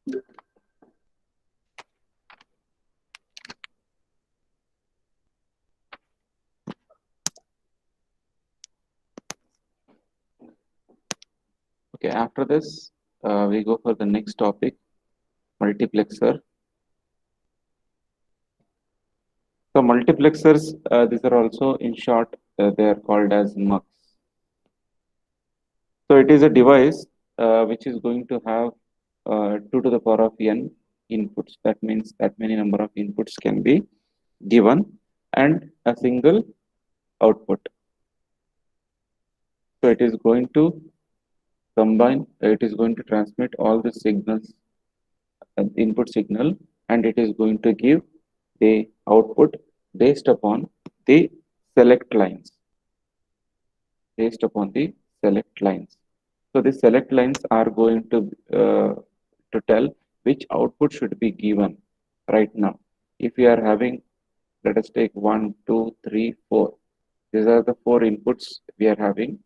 Okay, after this, we go for the next topic, multiplexer. So multiplexers, these are also in short, they are called as MUX. So it is a device which is going to have 2 to the power of n inputs. That means that many number of inputs can be given and a single output. So it is going to combine, it is going to transmit all the signals, input signal, and it is going to give the output based upon the select lines, based upon the select lines. So the select lines are going to tell which output should be given right now. If we are having, let us take 1, 2, 3, 4. These are the 4 inputs we are having,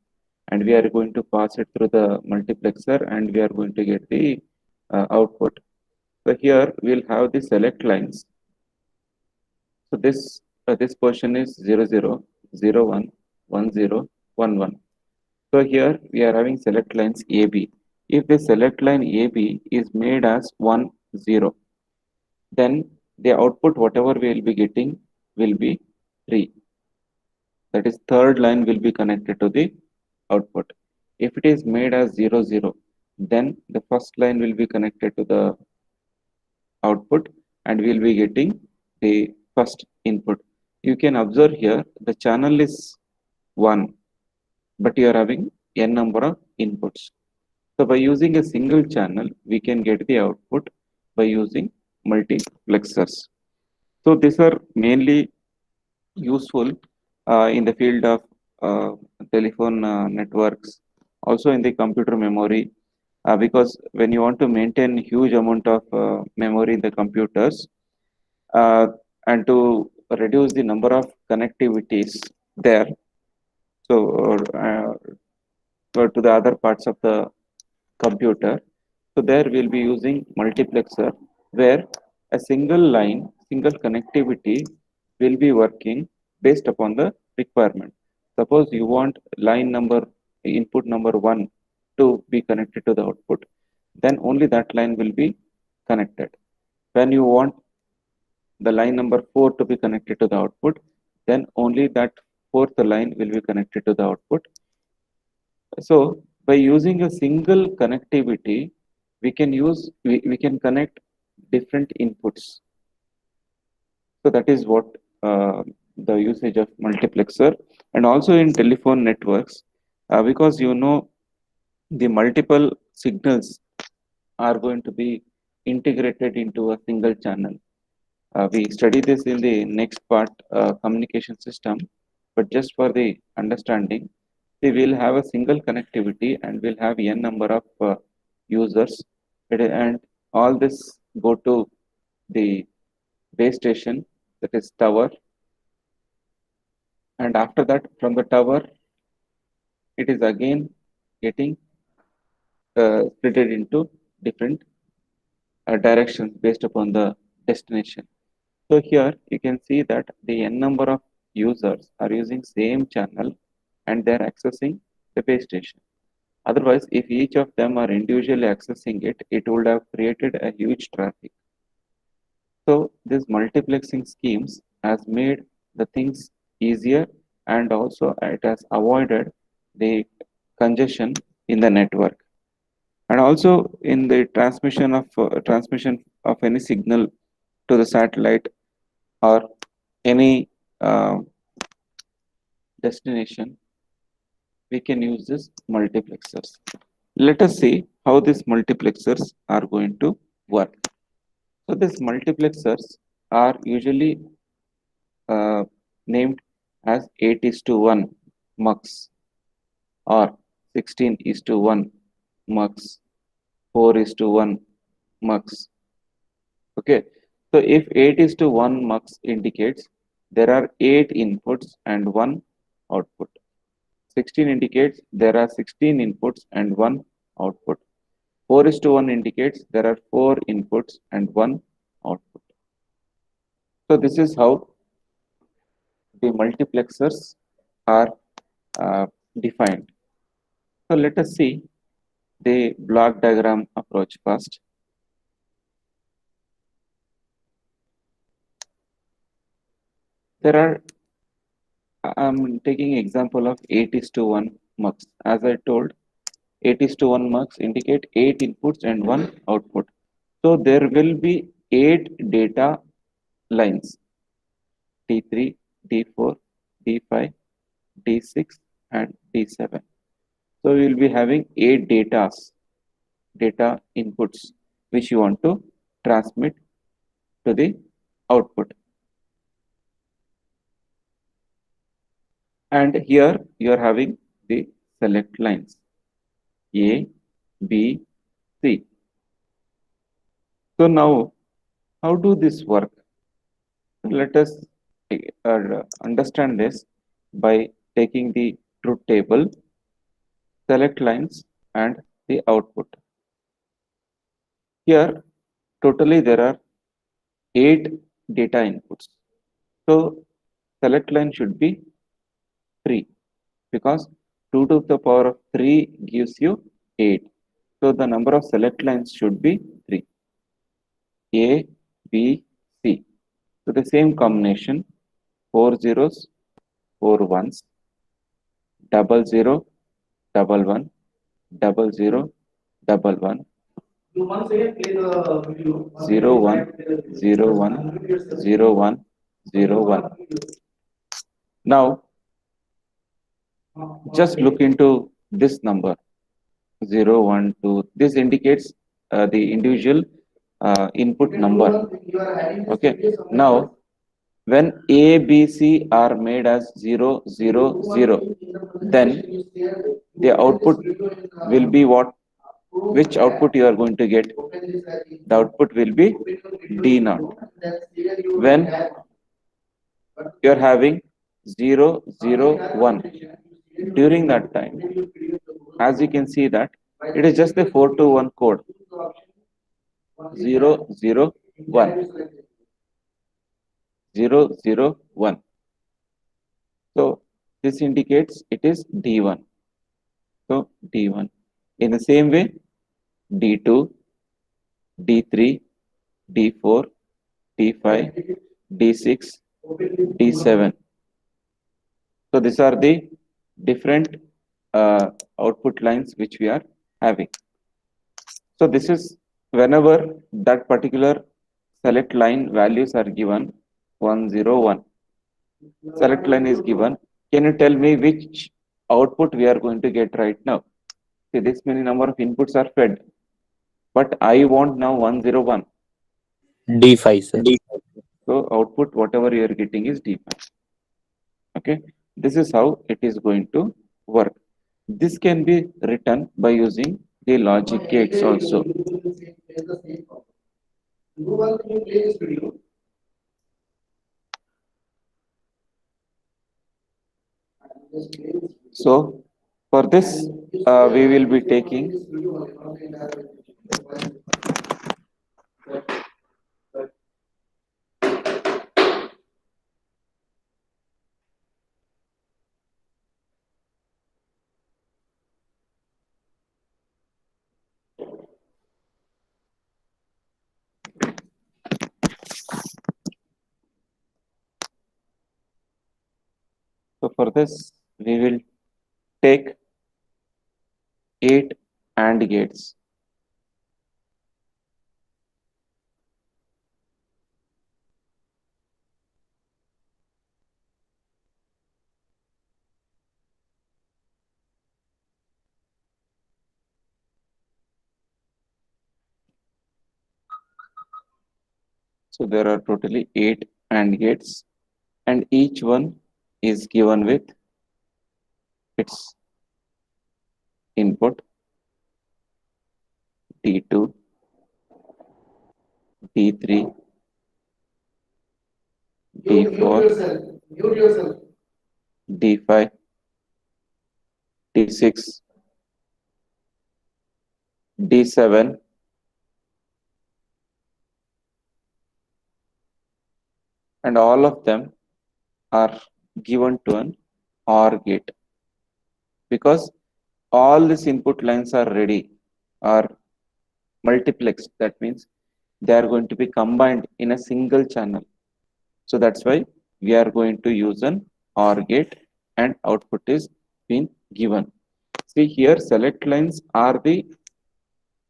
and we are going to pass it through the multiplexer, and we are going to get the output. So here we'll have the select lines. So this portion is 0, 0, 0, 1, 1, 0, 1, 1. So here we are having select lines AB. If the select line AB is made as 1, 0, then the output whatever we will be getting will be 3. That is third line will be connected to the output. If it is made as 0, 0, then the first line will be connected to the output and we will be getting the first input. You can observe here the channel is 1, but you are having n number of inputs. So by using a single channel, we can get the output by using multiplexers. So these are mainly useful in the field of uh, telephone networks, also in the computer memory, because when you want to maintain huge amount of memory in the computers, uh, and to reduce the number of connectivities there, so to the other parts of the computer. So there we'll be using multiplexer where a single line, single connectivity will be working based upon the requirement. Suppose you want line number, input number 1 to be connected to the output, then only that line will be connected. When you want the line number 4 to be connected to the output, then only that fourth line will be connected to the output. So by using a single connectivity, we can connect different inputs. So that is what the usage of multiplexer, and also in telephone networks, because the multiple signals are going to be integrated into a single channel. We study this in the next part, communication system, but just for the understanding, we will have a single connectivity and we'll have n number of users, and all this go to the base station, that is tower, and after that from the tower it is again getting split into different directions based upon the destination. So here you can see that the n number of users are using same channel and they are accessing the base station. Otherwise, if each of them are individually accessing it, it would have created a huge traffic. So this multiplexing schemes has made the things easier, and also it has avoided the congestion in the network. And also in the transmission of any signal to the satellite or any uh, destination, we can use this multiplexers. Let us see how these multiplexers are going to work. So these multiplexers are usually uh, named as 8 is to 1 mux or 16 is to 1 mux, 4 is to 1 mux. Okay, so if 8 is to 1 mux indicates there are 8 inputs and 1 output. 16 indicates there are 16 inputs and 1 output. 4:1 indicates there are 4 inputs and 1 output. So this is how the multiplexers are uh, defined. So let us see the block diagram approach first. There are, I'm taking example of 8:1 mux. As I told, 8:1 mux indicate 8 inputs and 1 output. So there will be 8 data lines, D3, D4, D5, D6 and D7. So we will be having 8 data inputs which you want to transmit to the output. And here you are having the select lines A, B, C. So now how do this work? Let us understand this by taking the truth table, select lines and the output. Here totally there are 8 data inputs. So select line should be 3 because 2 to the power of 3 gives you 8. So the number of select lines should be 3. A, B, C. So the same combination, 4 zeros, 4 ones, double zero, double one, double zero, double one, zero one, zero one, zero one, zero one. Now just look into this number 0, 1, 2. This indicates the individual input number. Okay. Now when A, B, C are made as 0, 0, 0, then the output will be what? Which output you are going to get? The output will be D naught. When you are having 0, 0, 1, during that time, as you can see that it is just a 4 to 1 code. 0, 0, 1. 0, 0, 1. So this indicates it is D1. So D1. In the same way, D2, D3, D4, D5, D6, D7. So these are the different output lines which we are having. So this is whenever that particular select line values are given 1, 0, 1. Select line is given. Can you tell me which output we are going to get right now? See, this many number of inputs are fed, but I want now 101. D5, sir. So output whatever you are getting is D5. Okay, this is how it is going to work. This can be written by using the logic gates also. So for this, we will be taking so for this we will take 8 AND gates. So there are totally 8 AND gates, and each one is given with its input D2, D3, D4, D5, D6, D7, and all of them are given to an OR gate, because all these input lines are ready, are multiplexed. That means they are going to be combined in a single channel. So that's why we are going to use an OR gate, and output is being given. See here, select lines are the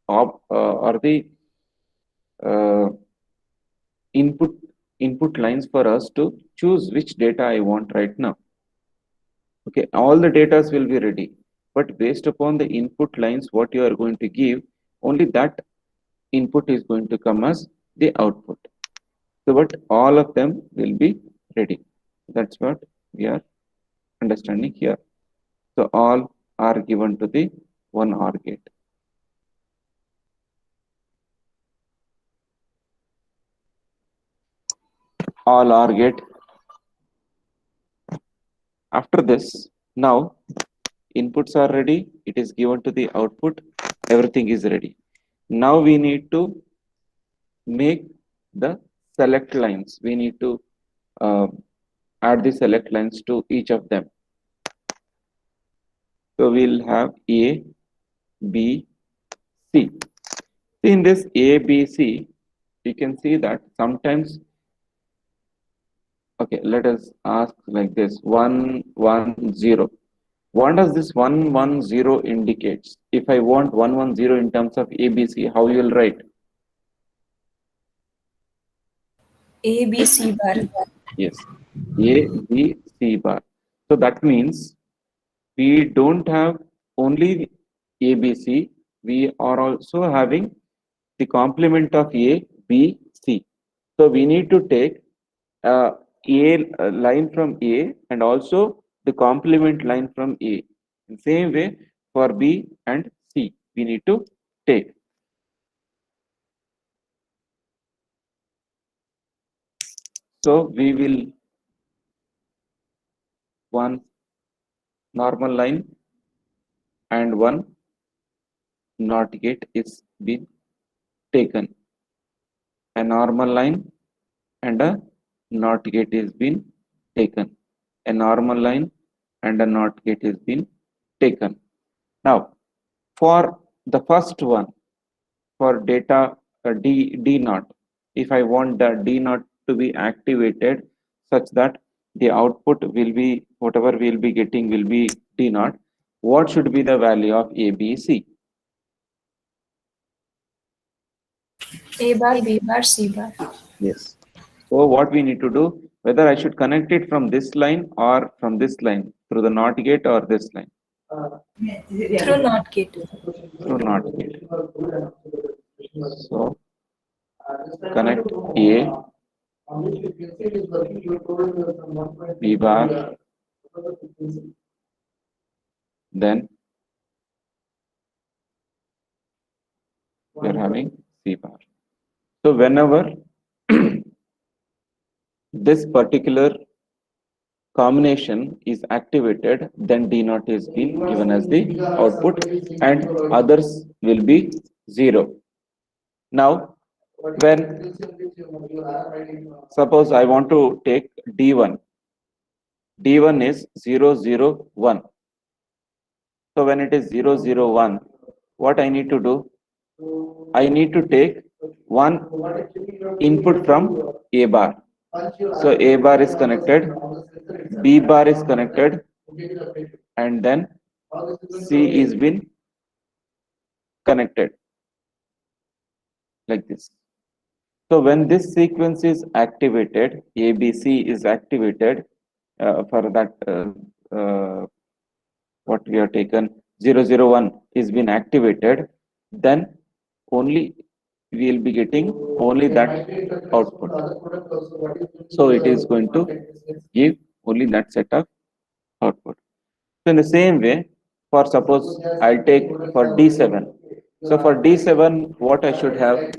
uh, input lines for us to choose which data I want right now. Okay, all the data will be ready, but based upon the input lines what you are going to give, only that input is going to come as the output. So, but all of them will be ready. That's what we are understanding here. So, all are given to the one OR gate. All OR gate. After this, now inputs are ready. It is given to the output. Everything is ready. Now we need to make the select lines. We need to uh, add the select lines to each of them. So we'll have A, B, C. In this A, B, C, you can see that sometimes, okay, let us ask like this, 1, 1, 0. What does this 1, 1, 0 indicates? If I want 1, 1, 0 in terms of A, B, C, how you will write? A, B, C bar. Yes, A, B, C bar. So that means we don't have only A, B, C, we are also having the complement of A, B, C. So we need to take A line from A and also the complement line from A. In same way for B and C, we need to take. So we will one normal line and one NOT gate is been taken. A normal line and a NOT gate is been taken. A normal line and a NOT gate is been taken. Now, for the first one, for data D naught, if I want the D naught to be activated such that the output will be, whatever we'll be getting will be D naught, what should be the value of A, B, C? A bar, B bar, C bar. Yes. So what we need to do, whether I should connect it from this line or from this line, through the NOT gate or this line? Through NOT gate. Through NOT gate. So connect A, B bar, then we are having C bar. So whenever this particular combination is activated, then D naught is being given as the output and others will be 0. Now, when suppose I want to take D1, D1 is 0, 0, 1. So when it is 0, 0, 1, what I need to do? I need to take one input from A bar. So A bar is connected, B bar is connected, and then C is been connected like this. So when this sequence is activated, ABC is activated for that what we have taken 001 is been activated, then only we will be getting only that output. So it is going to give only that set of output. So in the same way, for suppose I'll take for D7. So for D7, what I should have?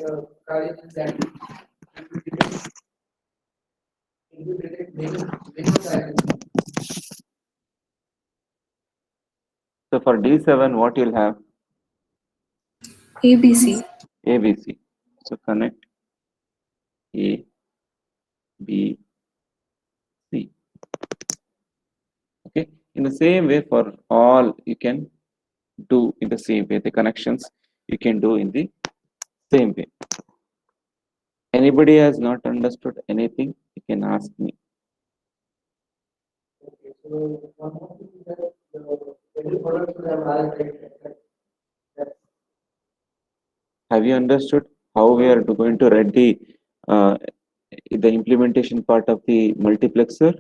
So for D7, what you'll have? ABC. ABC. So connect A, B, C. Okay. In the same way, for all you can do in the same way. The connections you can do in the same way. Anybody has not understood anything, you can ask me. Have you understood how we are going to write uh, the implementation part of the multiplexer?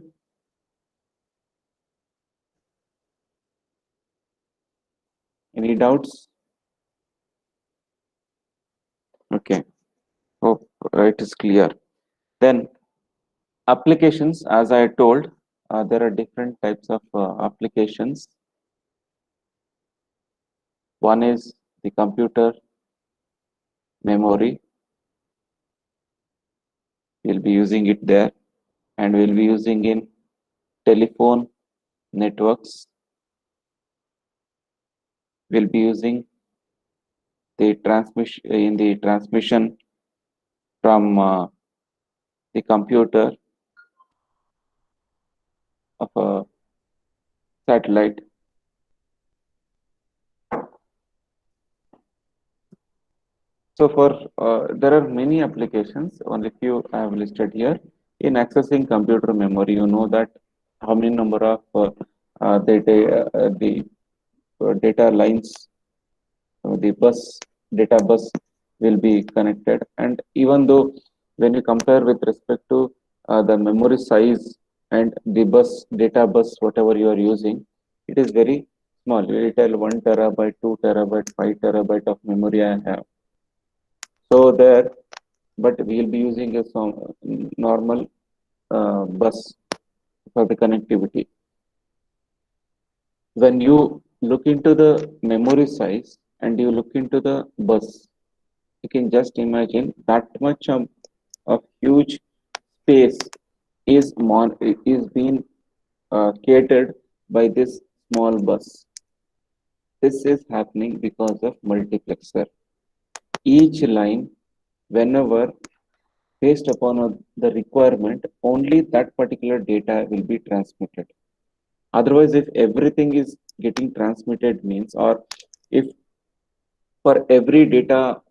Any doubts? Okay, hope it is clear. Then applications, as I told, there are different types of applications. One is the computer memory. We'll be using it there, and we'll be using in telephone networks. We'll be using the transmission from the computer of a satellite. So for there are many applications, only few I have listed here. In accessing computer memory, you know that how many number of the data lines, the data bus will be connected. And even though when you compare with respect to the memory size and the data bus, whatever you are using, it is very small. You will tell 1 terabyte, 2 terabyte, 5 terabyte of memory I have. So there, but we will be using a normal bus for the connectivity. When you look into the memory size and you look into the bus, you can just imagine that much of huge space is being catered by this small bus. This is happening because of multiplexer. Each line, whenever based upon the requirement, only that particular data will be transmitted. Otherwise, if everything is getting transmitted means, or if for every data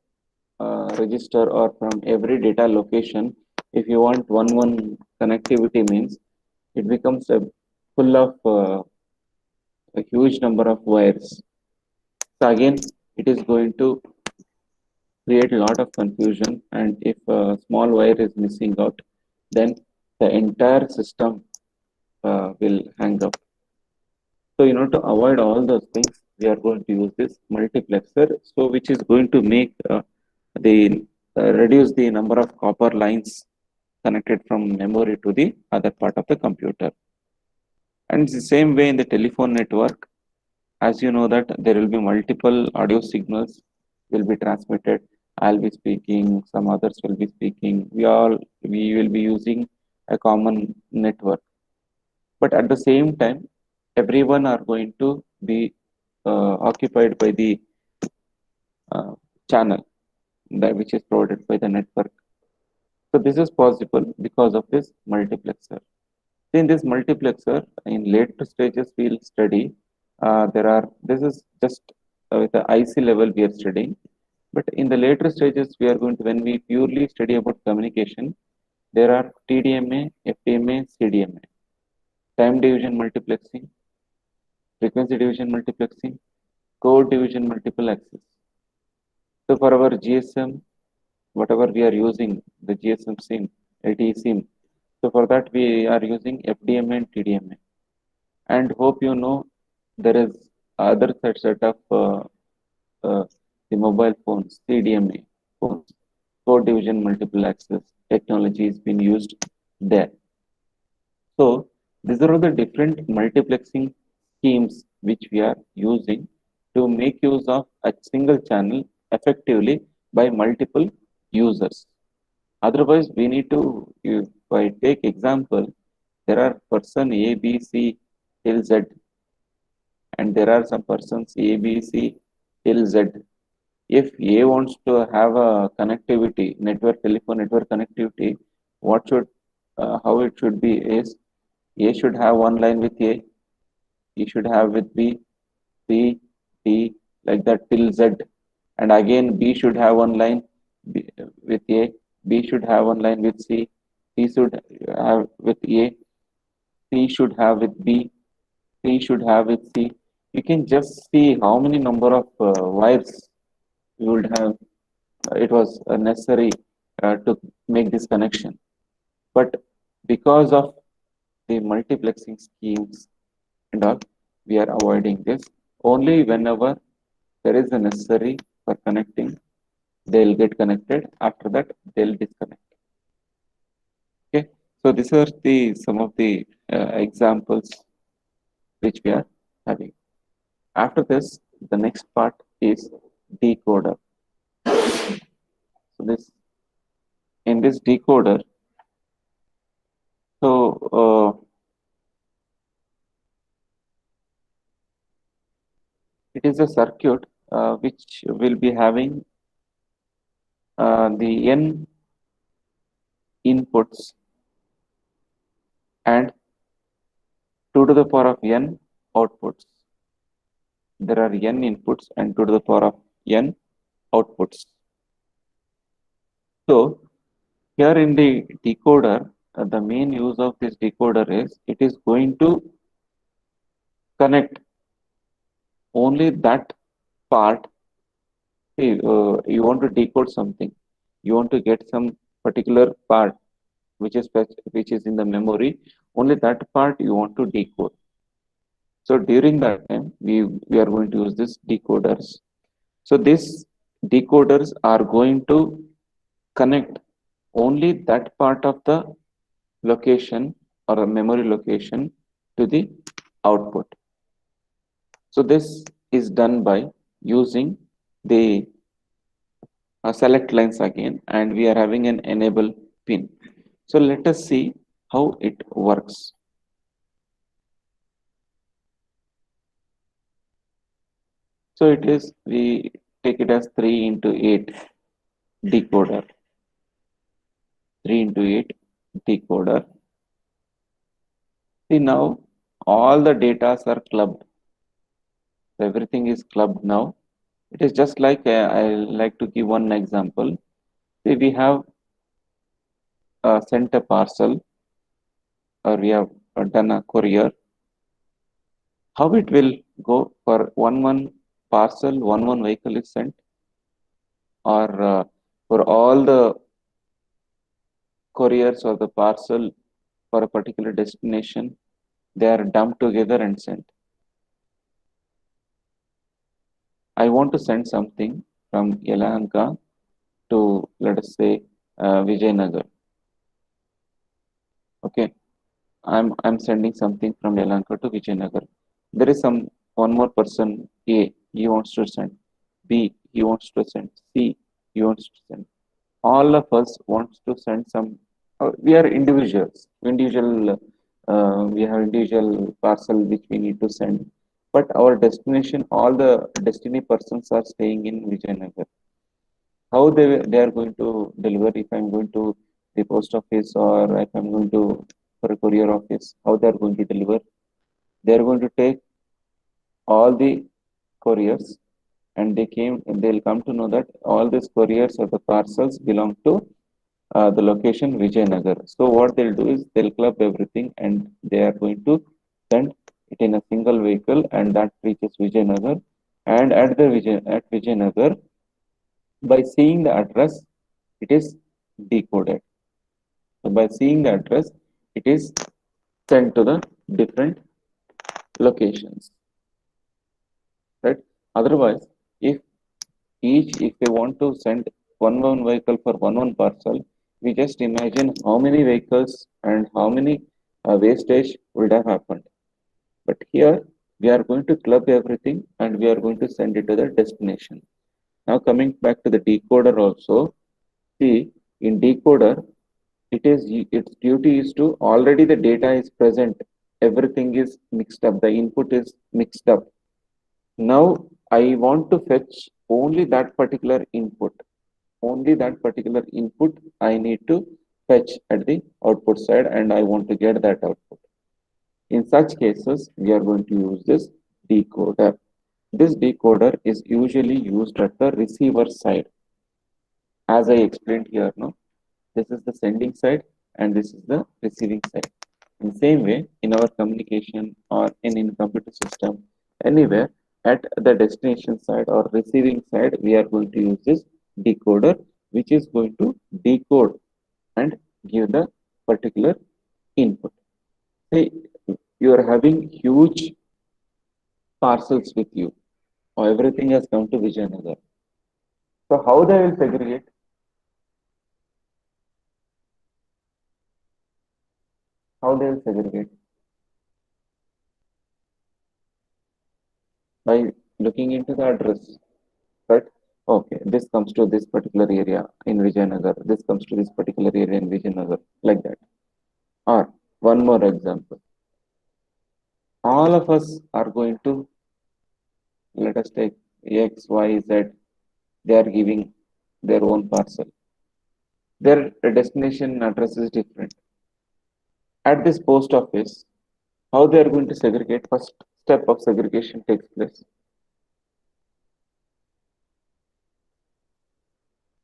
register or from every data location, if you want one connectivity means, it becomes a full of a huge number of wires. So again, it is going to create a lot of confusion, and if a small wire is missing out, then the entire system will hang up. So, to avoid all those things, we are going to use this multiplexer, so which is going to make the reduce the number of copper lines connected from memory to the other part of the computer. And it's the same way in the telephone network, as you know that there will be multiple audio signals will be transmitted. I'll be speaking, some others will be speaking. We will be using a common network. But at the same time, everyone are going to be occupied by the uh, channel that which is provided by the network. So this is possible because of this multiplexer. In this multiplexer, in later stages, we'll study. This is just with the IC level we are studying. But in the later stages, we are going to, when we purely study about communication, there are TDMA, FDMA, CDMA, time division multiplexing, frequency division multiplexing, code division multiple access. So for our GSM, whatever we are using, the GSM SIM, LTE SIM, so for that we are using FDMA and TDMA. And hope you know there is other set of the mobile phones, CDMA phones, code division multiple access technology is being used there. So these are all the different multiplexing schemes which we are using to make use of a single channel effectively by multiple users. Otherwise, we need to, if I take example, there are person A, B, C till Z, and there are some persons A, B, C till Z. If A wants to have a connectivity, telephone network connectivity, what should, how it should be is A should have one line with A, E should have with B, C, D, like that till Z, and again B should have one line with A, B should have one line with C, C should have with A, C should have with B, C should have with C. You can just see how many number of wires you would have. It was necessary to make this connection. But because of the multiplexing schemes and all, we are avoiding this. Only whenever there is a necessary for connecting, they'll get connected. After that, they'll disconnect. Okay. So these are the some of the examples which we are having. After this, the next part is decoder. So this in this decoder, so it is a circuit which will be having the n inputs and 2 to the power of n outputs. There are n inputs and 2 to the power of n outputs. So here in the decoder, the main use of this decoder is it is going to connect only that part. See, you want to decode something, you want to get some particular part which is in the memory. Only that part you want to decode. So during that time, we are going to use this decoders. So these decoders are going to connect only that part of the location or a memory location to the output. So this is done by using the select lines again, and we are having an enable pin. So let us see how it works. So it is, we take it as 3 into 8 decoder. 3 into 8 decoder. See now all the data are clubbed. Everything is clubbed now. It is just like I like to give one example. See, we have sent a parcel, or we have done a courier. How it will go for one parcel, one vehicle is sent, or for all the couriers or the parcel for a particular destination, they are dumped together and sent. I want to send something from Yelahanka to, let us say, Vijayanagar. Okay, I'm sending something from Yelahanka to Vijayanagar. There is one more person, A, he wants to send. B, he wants to send. C, he wants to send. All of us wants to send some. We are individuals. We have individual parcel which we need to send. But our destination, all the destiny persons are staying in Vijayanagar. How they are going to deliver? If I'm going to the post office, or if I'm going to for a courier office, how they are going to deliver? They are going to take all the couriers, and they'll come to know that all these couriers or the parcels belong to the location Vijayanagar. So what they'll do is they'll club everything, and they are going to send it in a single vehicle, and that reaches Vijayanagar. And at Vijayanagar, by seeing the address, it is decoded. So by seeing the address, it is sent to the different locations. Right? Otherwise, if they want to send one vehicle for one parcel, we just imagine how many vehicles and how many wastage would have happened. But here we are going to club everything, and we are going to send it to the destination. Now coming back to the decoder also, see, in decoder, its duty is to, already the data is present, everything is mixed up, the input is mixed up. Now I want to fetch only that particular input. Only that particular input I need to fetch at the output side, and I want to get that output. In such cases, we are going to use this decoder. This decoder is usually used at the receiver side. As I explained here, no, this is the sending side and this is the receiving side. In the same way, in our communication or in computer system, anywhere at the destination side or receiving side, we are going to use this decoder, which is going to decode and give the particular input. Say you are having huge parcels with you, or everything has come to Vijayanagar. So how they will segregate? How they will segregate? By looking into the address, right? Okay, this comes to this particular area in Vijayanagar. This comes to this particular area in Vijayanagar, like that. Or one more example. All of us are going to, let us take X, Y, Z. They are giving their own parcel. Their destination address is different. At this post office, how they are going to segregate? First step of segregation takes place.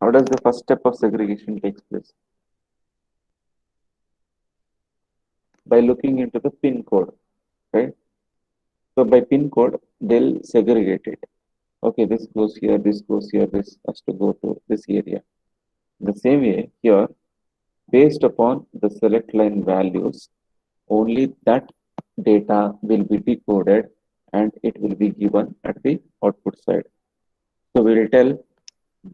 How does the first step of segregation takes place? By looking into the pin code, right? So by pin code, they'll segregate it. Okay, this goes here, this goes here, this has to go to this area. The same way here, based upon the select line values, only that data will be decoded and it will be given at the output side. So we will tell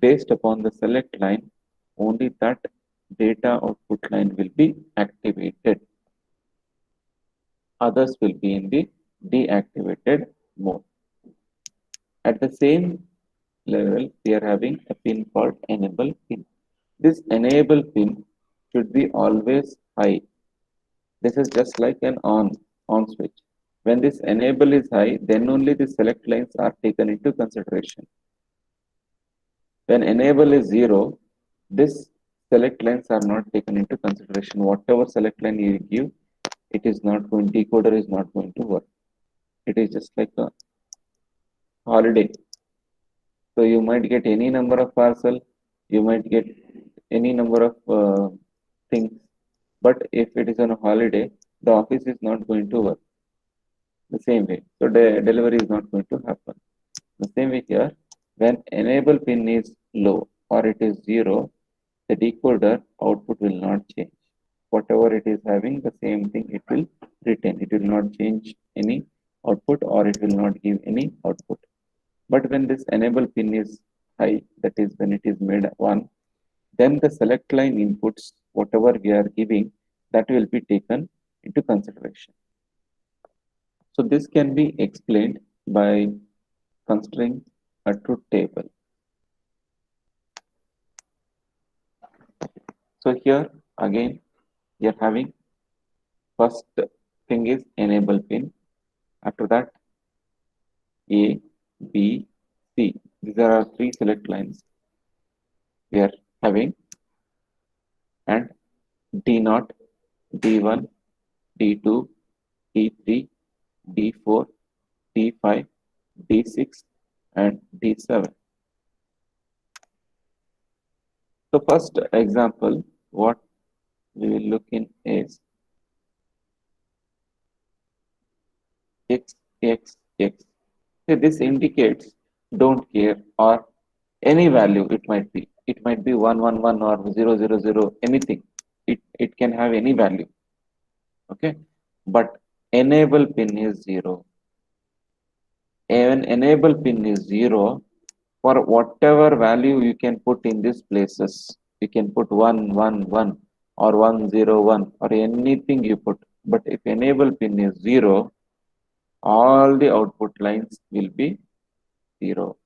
based upon the select line, only that data output line will be activated. Others will be in the deactivated mode. At the same level, we are having a pin called enable pin. This enable pin should be always high. This is just like an on switch. When this enable is high, then only the select lines are taken into consideration. When enable is 0, this select lines are not taken into consideration. Whatever select line you give, it is not going, decoder is not going to work. It is just like a holiday. So you might get any number of parcel, you might get any number of things, but if it is on a holiday, the office is not going to work the same way. So the delivery is not going to happen. The same way here, when enable pin is low or it is 0, the decoder output will not change. Whatever it is having, the same thing it will retain. It will not change any output or it will not give any output. But when this enable pin is high, that is when it is made 1, then the select line inputs, whatever we are giving, that will be taken into consideration. So this can be explained by considering a truth table. So here again, we are having first thing is enable pin. After that, A, B, C. These are our 3 select lines we are having, and D0, D1, D2, D3, D4, D5, D6, and D7. So first example, what we will look in is X, X, X. So this indicates don't care or any value it might be. It might be 111 or 000, anything. It can have any value. Okay. But enable pin is 0. Even enable pin is 0, for whatever value you can put in these places. You can put 111 or 101 or anything you put. But if enable pin is 0, all the output lines will be 0.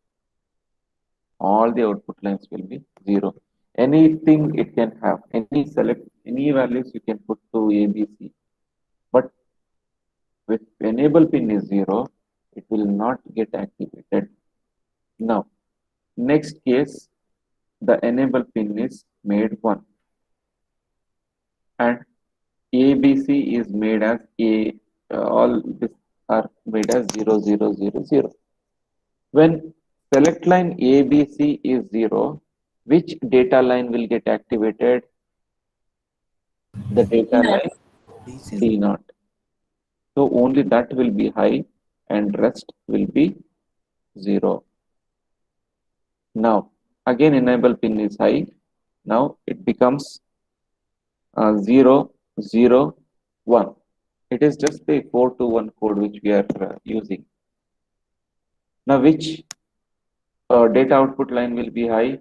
All the output lines will be 0. Anything it can have, any select, any values you can put to ABC. But with enable pin is 0, it will not get activated. Now, next case, the enable pin is made 1 and ABC is made as A, all this are made as 0, 0, 0, 0. When select line ABC is 0, which data line will get activated? The data D0. line D0. So only that will be high and rest will be 0. Now again enable pin is high. Now it becomes 0, 0, 1. It is just the 4 to 1 code which we are using. Now which data output line will be high?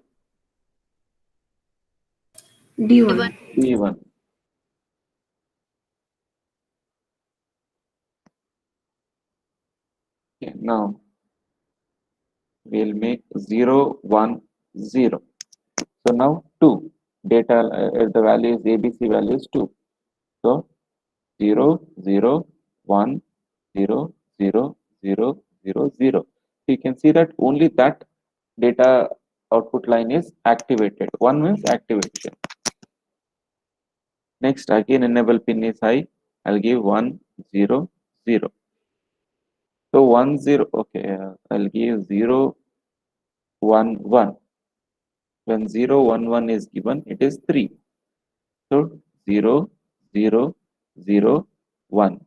D1. D1. Okay, now we'll make 0, 1, 0. So now 2 data, the value is ABC value is 2. So 0, 0, 1, 0, 0, 0, 0, 0. So you can see that only that data output line is activated. 1 means activation. Next again enable pin is high. I'll give 1, 0, 0. So 1, 0, okay, I'll give 0, 1, 1. When 0, 1, 1 is given, it is 3. So 0, 0, 0, 1.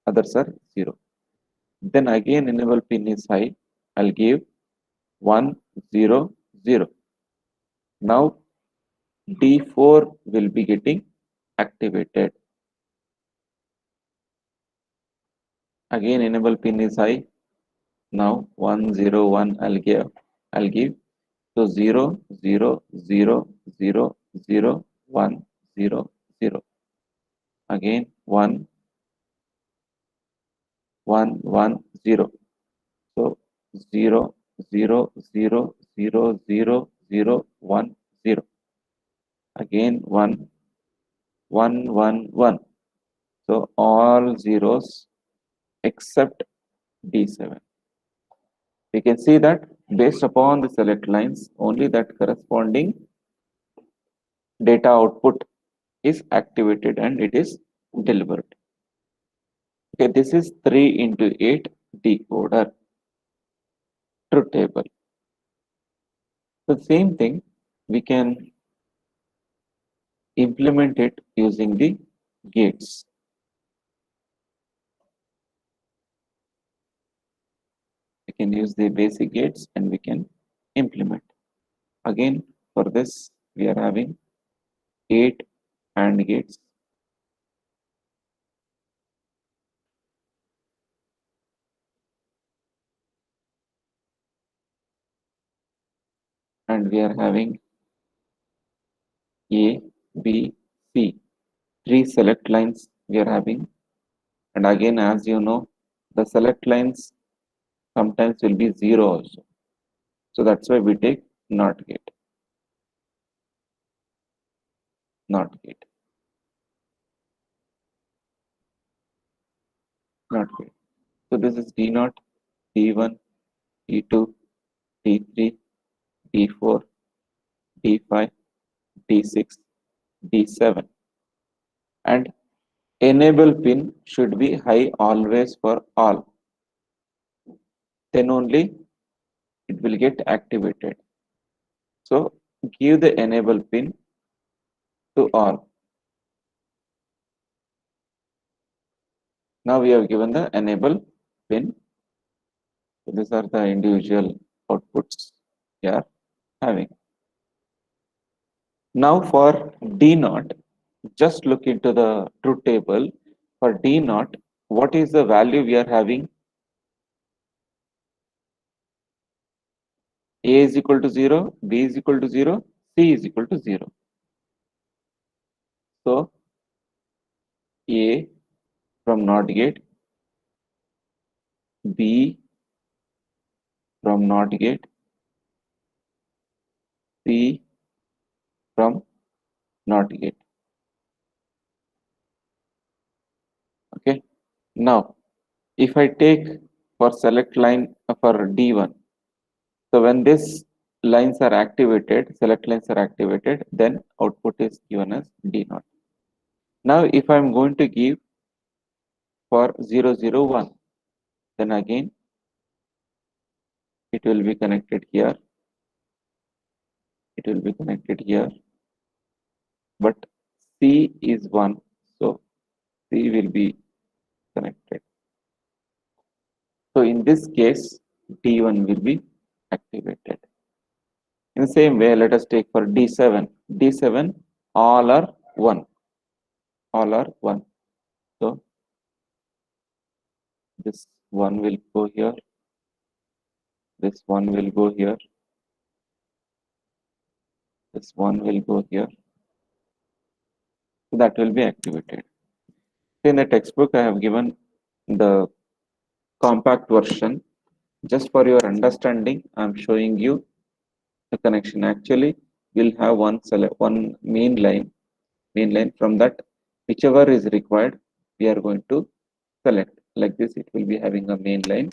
Others are 0. Then again enable pin is high. I'll give 1, 0, 0. Now D4 will be getting activated. Again enable pin is high. Now 1, 0, 1 I'll give. So 0, 0, 0, 0, 0, 1, 0, 0. Again 1, 1, 1, 0. So 0, 0, 0, 0, 0, 0, 1, 0. Again 1, 1, 1, 1. So all zeros except D7. We can see that based upon the select lines, only that corresponding data output is activated and it is delivered. Okay, this is 3 into 8 decoder truth table. The same thing we can implement it using the gates. We can use the basic gates and we can implement. Again, for this, we are having 8 AND gates. And we are having A, B, C. 3 select lines we are having. And again, as you know, the select lines sometimes will be 0 also. So that's why we take NOT gate. NOT gate. NOT gate. So this is D0, D1, D2, D3, D4, D5, D6, D7. And enable pin should be high always for all. Then only it will get activated. So give the enable pin to all. Now we have given the enable pin. So these are the individual outputs we are having. Now for D0, just look into the truth table. For D0, what is the value we are having? A is equal to 0, B is equal to 0, C is equal to 0. So A from NOT gate, B from NOT gate, C from NOT gate. Okay. Now, if I take for select line for D1. So when these lines are activated, select lines are activated, then output is given as D0. Now if I am going to give for 0, 0, 1, then again it will be connected here, it will be connected here, but C is 1, so C will be connected. So in this case, D1 will be activated. In the same way, let us take for D7. D7, all are 1. All are 1. So this 1 will go here. This 1 will go here. This 1 will go here. So that will be activated. In the textbook, I have given the compact version. Just for your understanding, I am showing you the connection. Actually, we'll have one main line. From that, whichever is required, we are going to select. Like this, it will be having a main line.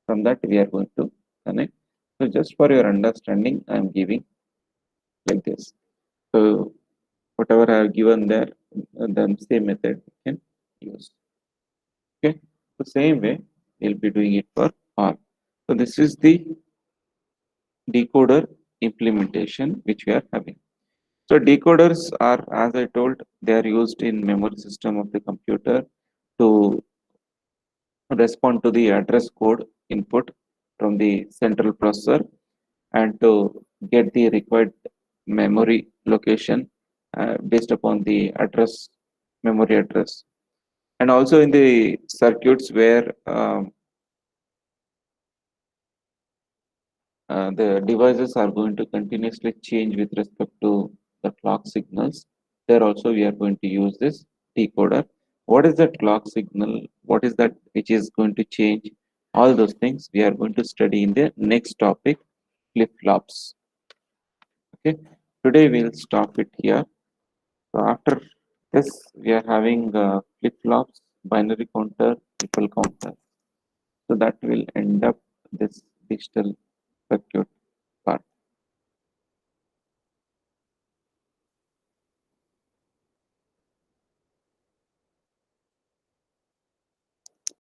From that, we are going to connect. So just for your understanding, I am giving like this. So whatever I have given there, the same method we can use. Okay. The same way, we'll be doing it for all. So this is the decoder implementation which we are having. So decoders are, as I told, they are used in memory system of the computer to respond to the address code input from the central processor and to get the required memory location based upon the memory address. And also in the circuits where the devices are going to continuously change with respect to the clock signals. There also we are going to use this decoder. What is that clock signal? What is that which is going to change? All those things we are going to study in the next topic, flip-flops. Okay. Today we'll stop it here. So after this, we are having flip-flops, binary counter, triple counter. So that will end up this digital circuit.